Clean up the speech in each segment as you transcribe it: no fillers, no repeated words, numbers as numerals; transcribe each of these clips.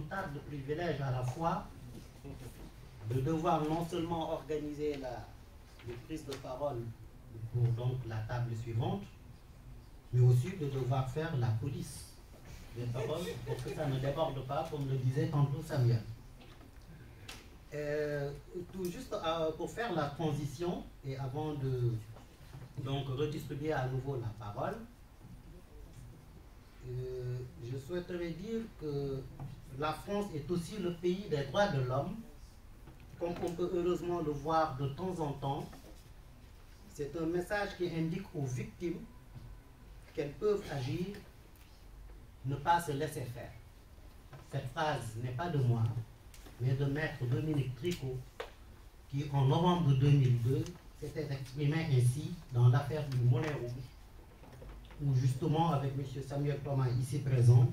redoutable privilège à la fois de devoir non seulement organiser les prises de parole pour donc la table suivante, mais aussi de devoir faire la police des paroles pour que ça ne déborde pas, comme le disait tantôt Samuel. Tout juste pour faire la transition et avant de donc redistribuer à nouveau la parole, je souhaiterais dire que la France est aussi le pays des droits de l'homme, comme on peut heureusement le voir de temps en temps. C'est un message qui indique aux victimes qu'elles peuvent agir, ne pas se laisser faire. Cette phrase n'est pas de moi, mais de maître Dominique Tricot, qui en novembre 2002 s'était exprimé ainsi dans l'affaire du Monnaie Rouge, où justement avec M. Samuel Thomas ici présent,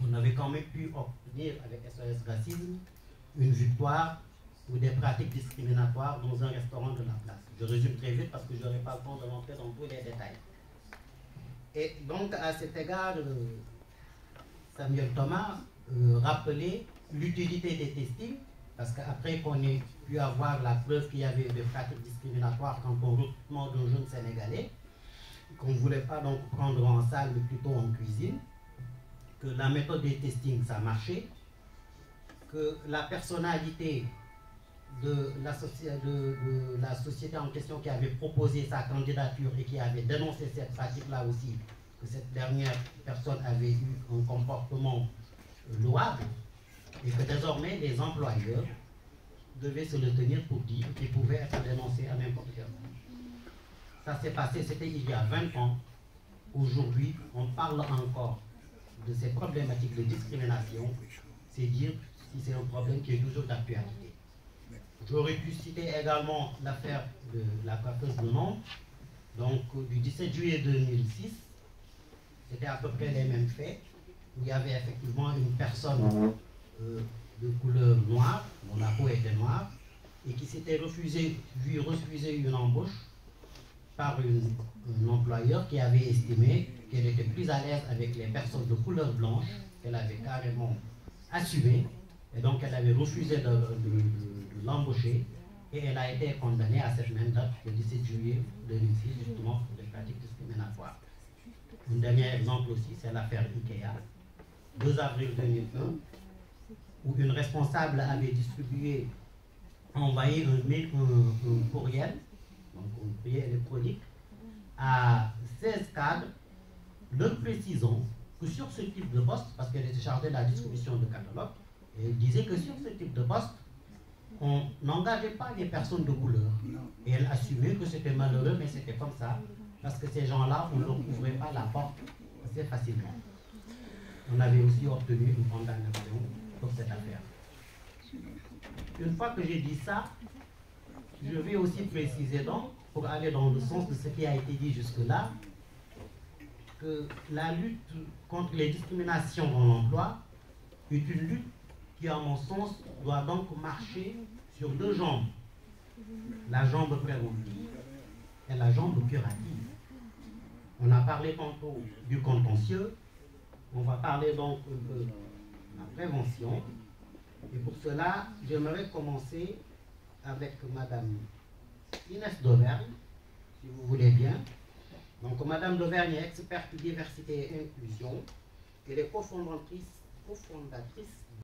on avait quand même pu obtenir avec SOS Racisme une victoire pour des pratiques discriminatoires dans un restaurant de la place. Je résume très vite parce que je n'aurai pas le temps de rentrer dans tous les détails. Et donc à cet égard, Samuel Thomas rappelait l'utilité des testings, parce qu'après qu'on ait pu avoir la preuve qu'il y avait des pratiques discriminatoires quant au recrutement d'un jeune Sénégalais, qu'on ne voulait pas donc prendre en salle mais plutôt en cuisine, que la méthode des testings ça marchait, que la personnalité de la société en question qui avait proposé sa candidature et qui avait dénoncé cette pratique-là aussi, que cette dernière personne avait eu un comportement louable et que désormais les employeurs devaient se le tenir pour dire qu'ils pouvaient être dénoncés à n'importe quel moment. Ça s'est passé, c'était il y a 20 ans. Aujourd'hui, on parle encore de ces problématiques de discrimination. C'est dire si c'est un problème qui est toujours d'actualité. J'aurais pu citer également l'affaire de la coiffeuse de Nantes, donc du 17 juillet 2006. C'était à peu près les mêmes faits, où il y avait effectivement une personne de couleur noire, dont la peau était noire, et qui s'était vu refuser une embauche par un employeur qui avait estimé qu'elle était plus à l'aise avec les personnes de couleur blanche, qu'elle avait carrément assumé, et donc elle avait refusé de l'embaucher, et elle a été condamnée à cette même date, le 17 juillet 2006, justement pour des pratiques discriminatoires. Un dernier exemple aussi, c'est l'affaire Ikea, 2 avril 2001, où une responsable avait envoyé un courriel, donc un courrier électronique, à 16 cadres, leur précisant que sur ce type de poste, parce qu'elle était chargée de la distribution de catalogues, et elle disait que sur ce type de poste, on n'engageait pas les personnes de couleur. Et elle assumait que c'était malheureux, mais c'était comme ça, parce que ces gens-là, on ne leur ouvrait pas la porte assez facilement. On avait aussi obtenu une condamnation pour cette affaire. Une fois que j'ai dit ça, je vais aussi préciser donc, pour aller dans le sens de ce qui a été dit jusque-là, que la lutte contre les discriminations dans l'emploi est une lutte qui, à mon sens, doit donc marcher sur 2 jambes. La jambe préventive et la jambe curative. On a parlé tantôt du contentieux, on va parler donc de la prévention. Et pour cela, j'aimerais commencer avec Madame Inès d'Auvergne, si vous voulez bien. Donc Madame d'Auvergne est experte diversité et inclusion. Elle est cofondatrice